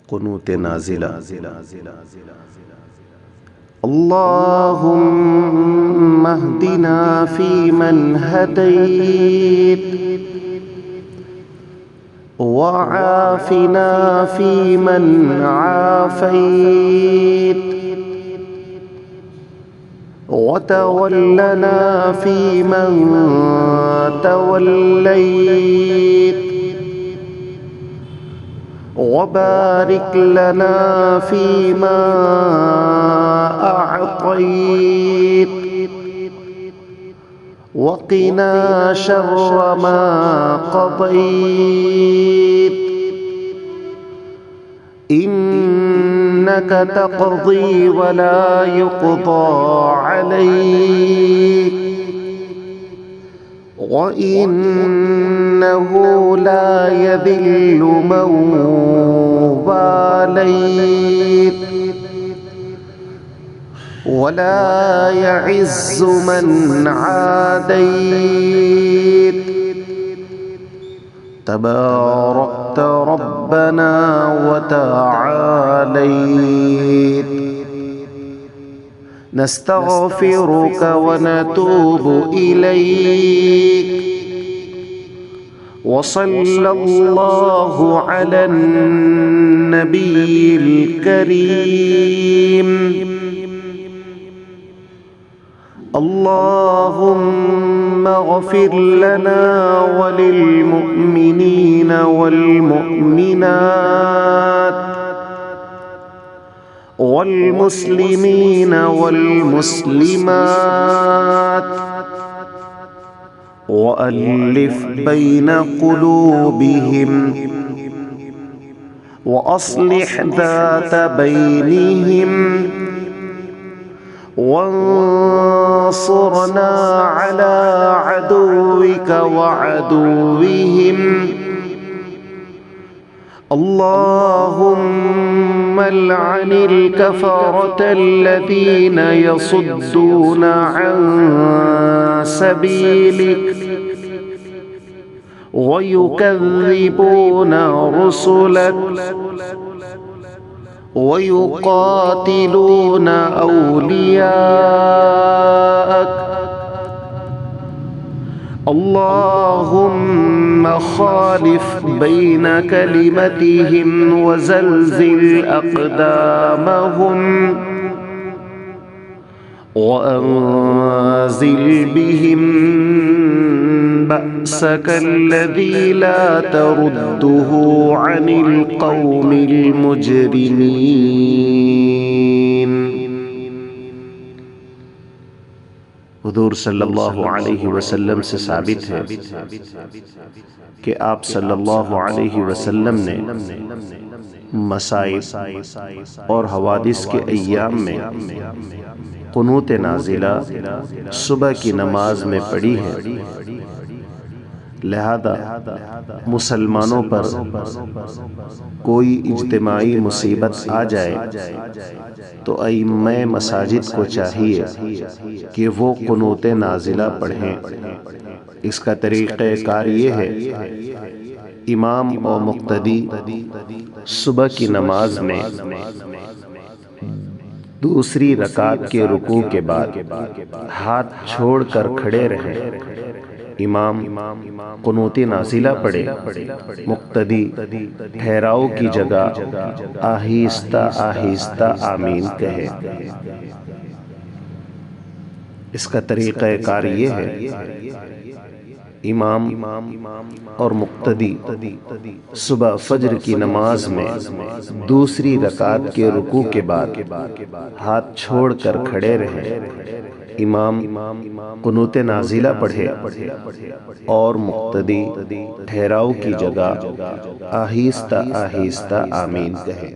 कुनूत नाज़िला। अल्लाहुम्मा अहदिना फ़ीमन हदैत वआफ़िना फ़ीमन आफ़ैत वतवल्लना फ़ीमन तवल्लैत वबारिक लना फ़ीमा अअतैत वक़िना शर्र मा क़ज़ैत इन्नका तक़ज़ी वला युक़ज़ा अलैक व इन्नहु ला यज़िल्लु मन वालैत वला यअज़्ज़ु मन आदैत तबारकत रब्बना व तआलैत नस्तग़फ़िरुक व नतूबु इलैक व सल्लल्लाहु अलन नबिय्यिल करीम। अल्लाहुम्मा ग़फ़िर लना व लिल मुअमिनीन वल मुअमिनात वल मुस्लिमीन वल मुस्लिमात व अल्लिफ़ बैन क़ुलूबिहिम व अस्लिह ज़ात बैनिहिम वंसुरना अला अदुव्विक व अदुव्विहिम। अल्लाहुम्मा लअनिल कफ़रतल्लज़ीना यसुद्दूना अन सबीलिक व युकज़्ज़िबूना रुसुलक व युक़ातिलूना औलियाअक। अल्लाहुम्मा ख़ालिफ़ बैन कलिमतिहिम व ज़ल्ज़िल अक़दामहुम व अंज़िल बिहिम बअसकल्लज़ी ला तरुद्दुहु अनिल क़ौमिल मुजरिमीन। हुज़ूर सल्लल्लाहु अलैहि वसल्लम से साबित है कि आप सल्लल्लाहु अलैहि वसल्लम ने मसाइब और हवादिस के अय्याम में कुनूत नाज़िला सुबह की नमाज में पढ़ी है। लिहाजा मुसलमानों पर कोई इज्तिमाई मुसीबत आ जाए तो इमाम मसाजिद को चाहिए कि वो कुनूत नाज़िला पढ़ें। इसका तरीक़ाकार ये है, इमाम और मुक़्तदी सुबह की नमाज में दूसरी रकात के रुकू के बाद हाथ छोड़कर खड़े रहें। इमाम कुनूती नाज़िला पढ़े, मुक़्तदी ठहराव की जगह आहिस्ता आहिस्ता आमीन कहे। इसका तरीक़ाकार ये है, इमाम और मुक़्तदी सुबह फज्र की नमाज में दूसरी रकात के रुकू के बाद हाथ छोड़कर खड़े रहें। इमाम कुनूत नाज़िला पढ़े और मुक़्तदी ठहराव की जगह आहिस्ता आहिस्ता आमीन कहे।